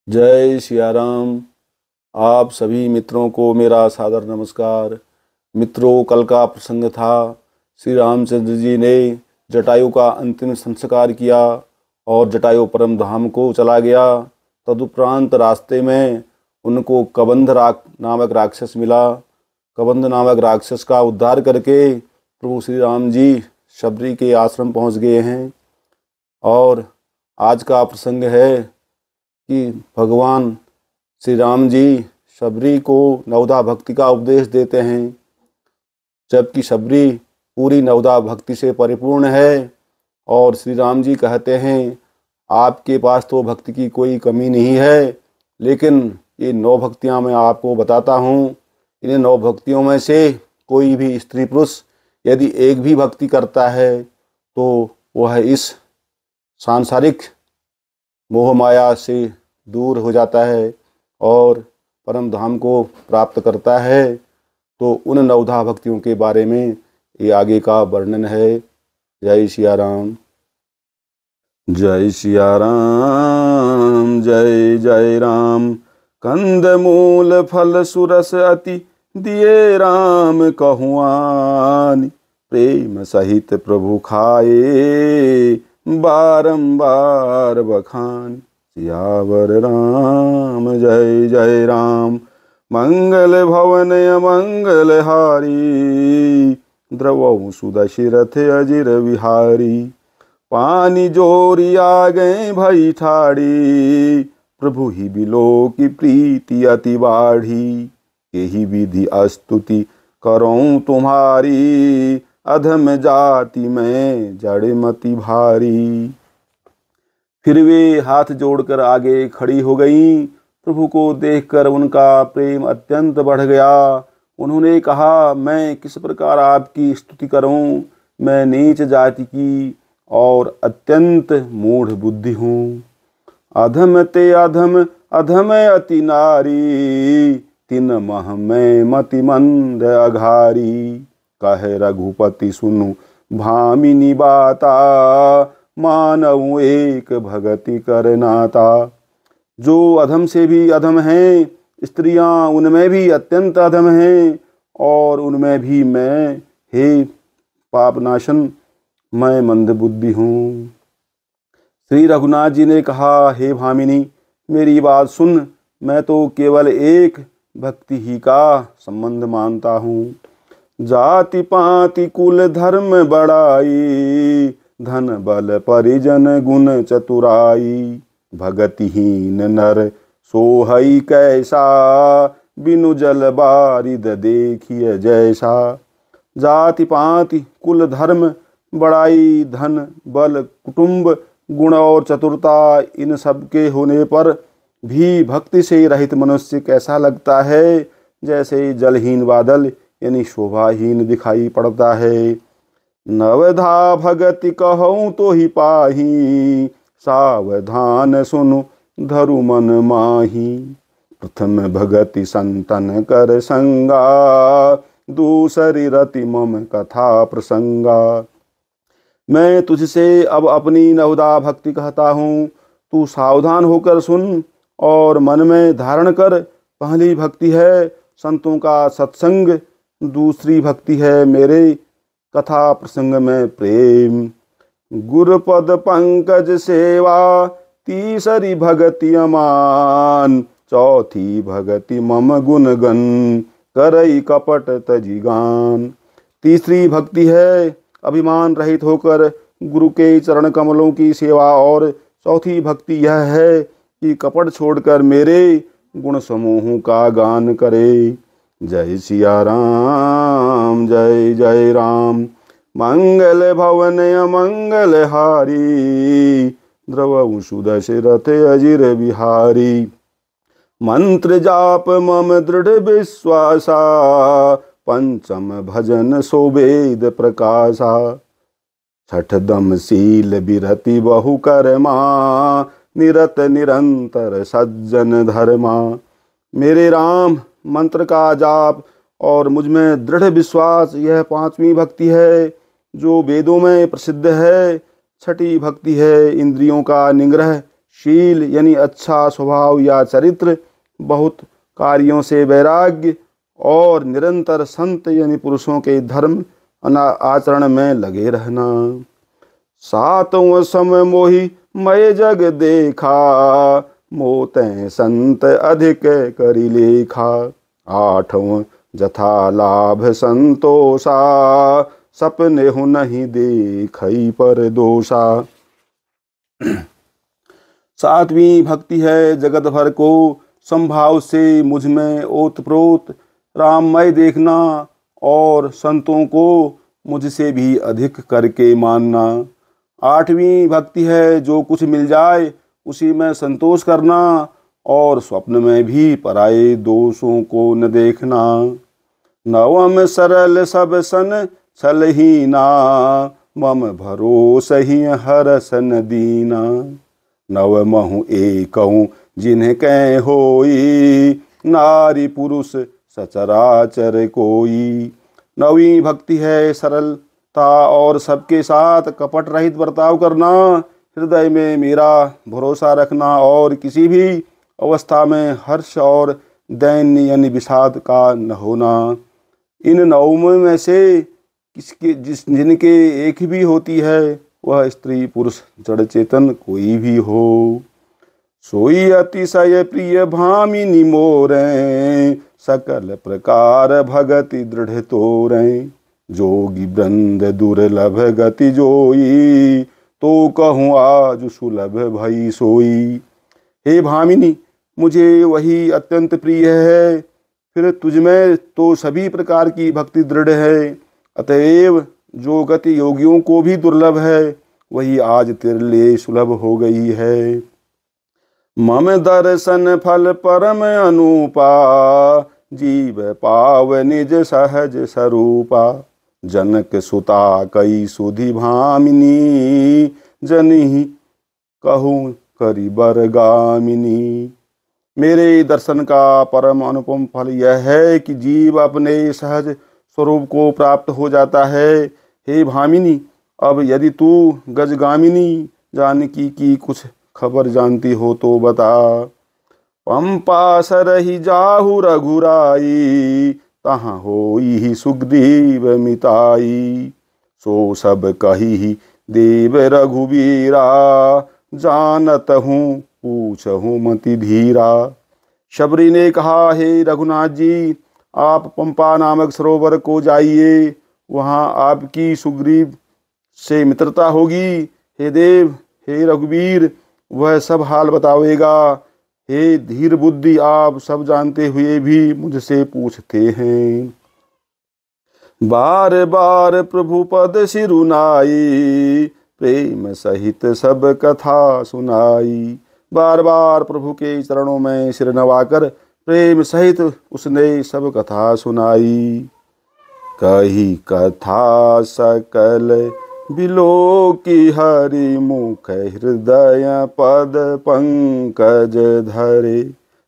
जय सिया राम। आप सभी मित्रों को मेरा सादर नमस्कार। मित्रों, कल का प्रसंग था, श्री रामचंद्र जी ने जटायु का अंतिम संस्कार किया और जटायु परम धाम को चला गया। तदुपरांत रास्ते में उनको कबंध नामक राक्षस मिला। कबंध नामक राक्षस का उद्धार करके प्रभु श्री राम जी शबरी के आश्रम पहुंच गए हैं। और आज का प्रसंग है कि भगवान श्री राम जी शबरी को नवधा भक्ति का उपदेश देते हैं, जबकि शबरी पूरी नवधा भक्ति से परिपूर्ण है। और श्री राम जी कहते हैं, आपके पास तो भक्ति की कोई कमी नहीं है, लेकिन ये 9 भक्तियाँ मैं आपको बताता हूँ। इन 9 भक्तियों में से कोई भी स्त्री पुरुष यदि एक भी भक्ति करता है तो वह इस सांसारिक मोह माया से दूर हो जाता है और परम धाम को प्राप्त करता है। तो उन 9 भक्तियों के बारे में ये आगे का वर्णन है। जय सिया राम। जय सिया राम, जय जय राम। कंद मूल फल सुरस अति दिए राम कहुआनि, प्रेम सहित प्रभु खाए बारंबार बखान। सियावर राम, जय जय राम। मंगल भवन अमंगल हारी, द्रवौ सुदशरथ अजिर विहारी। पानी जोरी आ गए भई ठाड़ी, प्रभु ही बिलो की प्रीति अति बाढ़ी। यही विधि स्तुति करूं तुम्हारी, अधम जाति में जड़ मति भारी। फिर वे हाथ जोड़कर आगे खड़ी हो गईं। प्रभु को देखकर उनका प्रेम अत्यंत बढ़ गया। उन्होंने कहा, मैं किस प्रकार आपकी स्तुति करूं? मैं नीच जाति की और अत्यंत मूढ़ बुद्धि हूँ। अधम ते अधम अधम अति नारी, तिन मह में मति मंद अघारी। कहे रघुपति सुनु भामिनी बाता, मानव एक भगति करनाता। जो अधम से भी अधम हैं, स्त्रियां उनमें भी अत्यंत अधम हैं, और उनमें भी मैं, हे पापनाशन, मैं मंद बुद्धि हूँ। श्री रघुनाथ जी ने कहा, हे भामिनी, मेरी बात सुन। मैं तो केवल एक भक्ति ही का संबंध मानता हूँ। जाति पाति कुल धर्म बड़ाई, धन बल परिजन गुण चतुराई। भगतिहीन नर सोहई कैसा, बिनु जल बारिद देखिए जैसा। जाति पाति कुल धर्म बड़ाई, धन बल कुटुंब गुण और चतुरता, इन सब के होने पर भी भक्ति से रहित मनुष्य कैसा लगता है? जैसे जलहीन बादल यानी शोभाहीन दिखाई पड़ता है। नवधा भगति कहूँ तो ही पाही, सावधान सुनु धरु मन माही। प्रथम भगति संतन कर संगा, दूसरी रति मम कथा प्रसंगा। मैं तुझसे अब अपनी नवधा भक्ति कहता हूँ, तू सावधान होकर सुन और मन में धारण कर। पहली भक्ति है संतों का सत्संग, दूसरी भक्ति है मेरे कथा प्रसंग में प्रेम। गुरुपद पंकज सेवा, तीसरी भगति अमान। चौथी भगति मम गुण गन, करई कपट तजी गान। तीसरी भक्ति है अभिमान रहित होकर गुरु के चरण कमलों की सेवा, और चौथी भक्ति यह है कि कपट छोड़कर मेरे गुण समूहों का गान करे। जय सिया राम, जय जय राम। मंगल भवन अमंगल हारी, द्रवौ सुदशरथ अजिर विहारी। मंत्र जाप मम दृढ़ विश्वासा, पंचम भजन सोवेद प्रकाशा। छठ दम शील बिरति बहु कर्मा, निरत निरंतर सज्जन धर्मा। मेरे राम, मंत्र का जाप और मुझ में दृढ़ विश्वास, यह 5वीं भक्ति है जो वेदों में प्रसिद्ध है। छठी भक्ति है इंद्रियों का निग्रह, शील यानी अच्छा स्वभाव या चरित्र, बहुत कार्यों से वैराग्य और निरंतर संत यानी पुरुषों के धर्म आचरण में लगे रहना। सातवां समय मोहि मय जग देखा, मोते संत अधिक करि लेखा। आठवां जथा लाभ संतोषा, सपने हूँ नहीं देखई पर दोषा। सातवीं भक्ति है जगत भर को संभाव से मुझ में ओतप्रोत राममय देखना और संतों को मुझसे भी अधिक करके मानना। आठवीं भक्ति है जो कुछ मिल जाए उसी में संतोष करना और स्वप्न में भी पराये दोषों को न देखना। नवम सरल सब सन छलहीना, मम भरोसहि हरस न दीना। नवमहु एकहु जिन्ह कै होई, नारी पुरुष सचराचर कोई। नवीं भक्ति है सरलता और सबके साथ कपट रहित बर्ताव करना, हृदय में मेरा भरोसा रखना और किसी भी अवस्था में हर्ष और दैन्य यानी विषाद का न होना। इन नवमों में से जिनके एक भी होती है वह स्त्री पुरुष जड़ चेतन कोई भी हो। सोई अतिशय प्रिय भामिनी मोरे, सकल प्रकार भगति दृढ़ तोरे। जोगी वृंद दुर्लभ गति जोई, तो कहूँ आज सुलभ भई सोई। हे भामिनी, मुझे वही अत्यंत प्रिय है, फिर तुझमें तो सभी प्रकार की भक्ति दृढ़ है। अतएव जो गति योगियों को भी दुर्लभ है वही आज तेरे लिए सुलभ हो गई है। मम दर्शन फल परम अनुपा, जीव पाव निज सहज स्वरूपा। जनक सुता कई सुधि भामिनी, जनिहि कहूँ करि बरगामिनी। मेरे दर्शन का परम अनुपम फल यह है कि जीव अपने सहज स्वरूप को प्राप्त हो जाता है। हे भामिनी, अब यदि तू गजगामिनी जानकी की कुछ खबर जानती हो तो बता। पंपा सरहि जाहु रघुराई, तहाँ होई सुग्रीव मिताई। सो सब कही देव रघुवीरा, जानत हूँ पूछहु मति धीरा। शबरी ने कहा, हे रघुनाथ जी, आप पंपा नामक सरोवर को जाइए, वहाँ आपकी सुग्रीव से मित्रता होगी। हे देव, हे रघुवीर, वह सब हाल बतावेगा। हे धीर बुद्धि, आप सब जानते हुए भी मुझसे पूछते हैं। बार बार प्रभु पद सिरुनाई, प्रेम सहित सब कथा सुनाई। बार बार प्रभु के चरणों में सिर नवाकर प्रेम सहित उसने सब कथा सुनाई। कही कथा सकल बिलो की हरि मुख, हृदय पद पंकज धरे।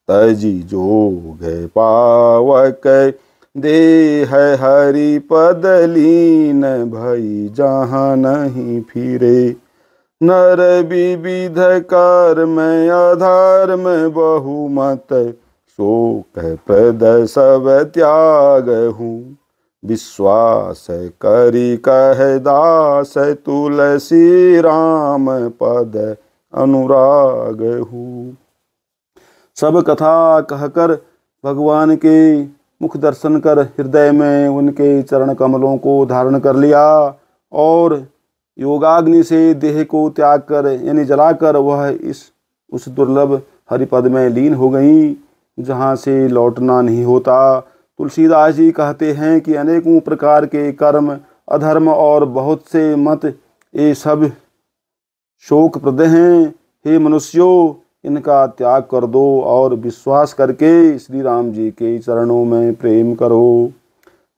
तजी जोग पावक देह हरि पद लीन, भई जहाँ नहीं फिरे। नर विविध कर्म अधर्म बहुमत, शोक प्रद सब त्याग हूँ। विश्वास करी कह दास, तुलसी राम पद अनुराग हूँ। सब कथा कहकर भगवान के मुख दर्शन कर हृदय में उनके चरण कमलों को धारण कर लिया और योगाग्नि से देह को त्याग कर यानी जलाकर वह उस दुर्लभ हरिपद में लीन हो गई जहाँ से लौटना नहीं होता। तुलसीदास जी कहते हैं कि अनेकों प्रकार के कर्म, अधर्म और बहुत से मत ये सब शोकप्रद हैं। हे मनुष्यों, इनका त्याग कर दो और विश्वास करके श्री राम जी के चरणों में प्रेम करो।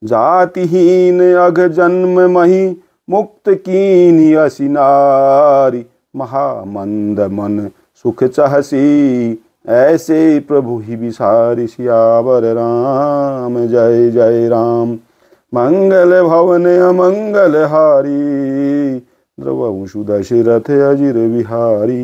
जातिहीन अघ जन्म मही, मुक्त कीन्ही असी नारी। महामंद मन सुख चाहसी, ऐसे प्रभु ही विसारी। सियावर राम जय जय राम। मंगल भवन अमंगल हारी, द्रवहु सुदशरथ अजिर बिहारी।